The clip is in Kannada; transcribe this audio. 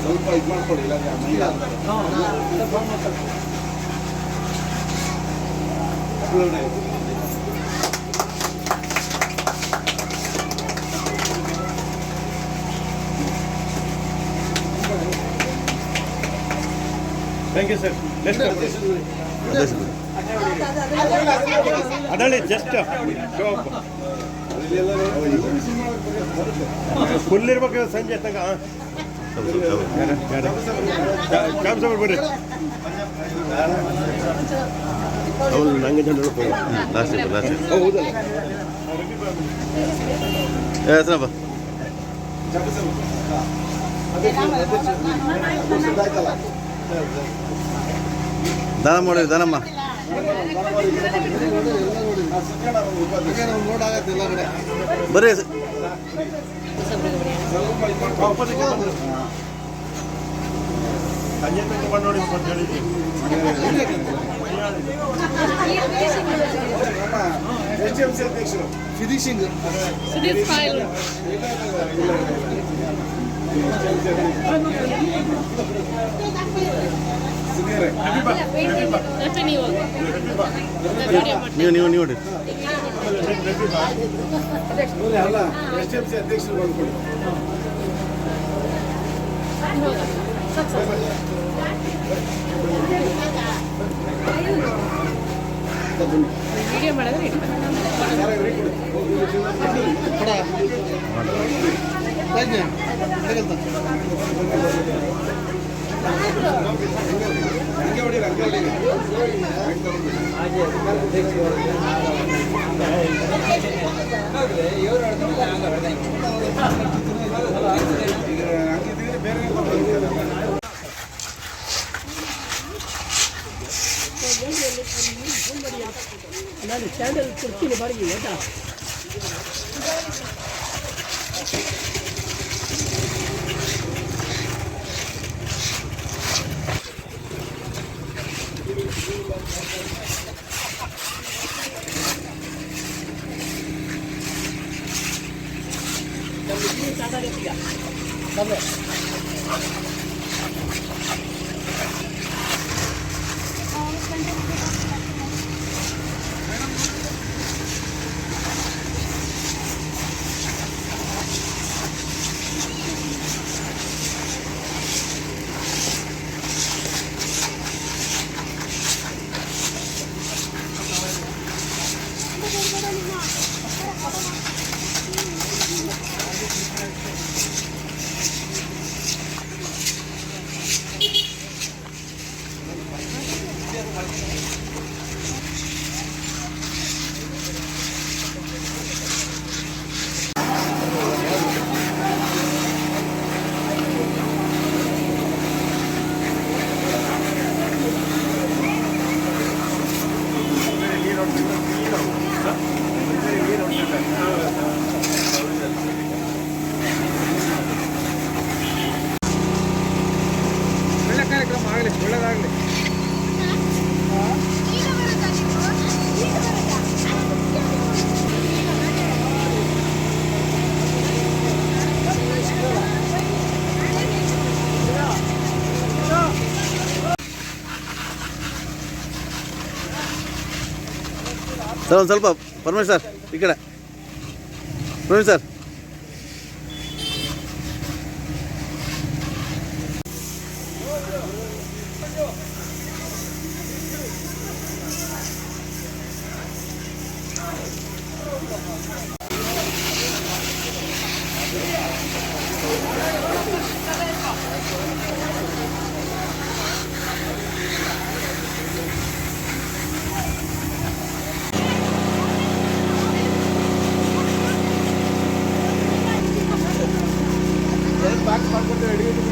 ಸ್ವಲ್ಪ ಇದು ಮಾಡ್ಕೊಳ್ಳಿ ಇಲ್ಲ ಥ್ಯಾಂಕ್ ಯು ಸರ್. ಅದರಲ್ಲಿ ಜಸ್ಟ್ ಶಾಪ್ ಫುಲ್ ಇರ್ಬೇಕು ಸಂಜೆ ತನಕ. ಕ್ಯಾಬ್ ಸರ್ ಬರ್ರಿ ಅವನು ನಂಗೆ ಜನ ಲಾಸ್ಟ್ ಹೌದಲ್ಲ ಹೆಸರಪ್ಪ ದಾನಮ್ಮ ನೋಡಿ ದಾನಮ್ಮ ಬರ್ರಿ ಸಂಜೆ ತನಕ ಬಂದು ನೋಡಿ ಅಂತ ಹೇಳಿದ್ವಿ. HMC ಅಧ್ಯಕ್ಷರು ಫಿನಿಶಿಂಗ್ ನೀವು ನೋಡಿ ಅಲ್ಲ HMC ಅಧ್ಯಕ್ಷರು ಬಂದ್ಕೊಡಿ. ವಿಡಿಯೋ ಮಾಡಿದ್ರೆ ನಾನು ಚಾನಲ್ ಕೊಡ್ತೀನಿ ಬಾಡಿಗೆ ಆಯ್ತಾ. ಒಳ್ಳೆ ಕಾರ್ಯಕ್ರಮ ಆಗಲಿ, ಒಳ್ಳೆದಾಗಲಿ. ಸರ್ ಒಂದು ಸ್ವಲ್ಪ ಪರಮೇಶ್ ಸರ್ ಈ ಕಡೆ ಪರಮೇಶ್ ಸರ್ ಬಾಕ್ಸ್ ಮಾಡ್ಕೊಂಡು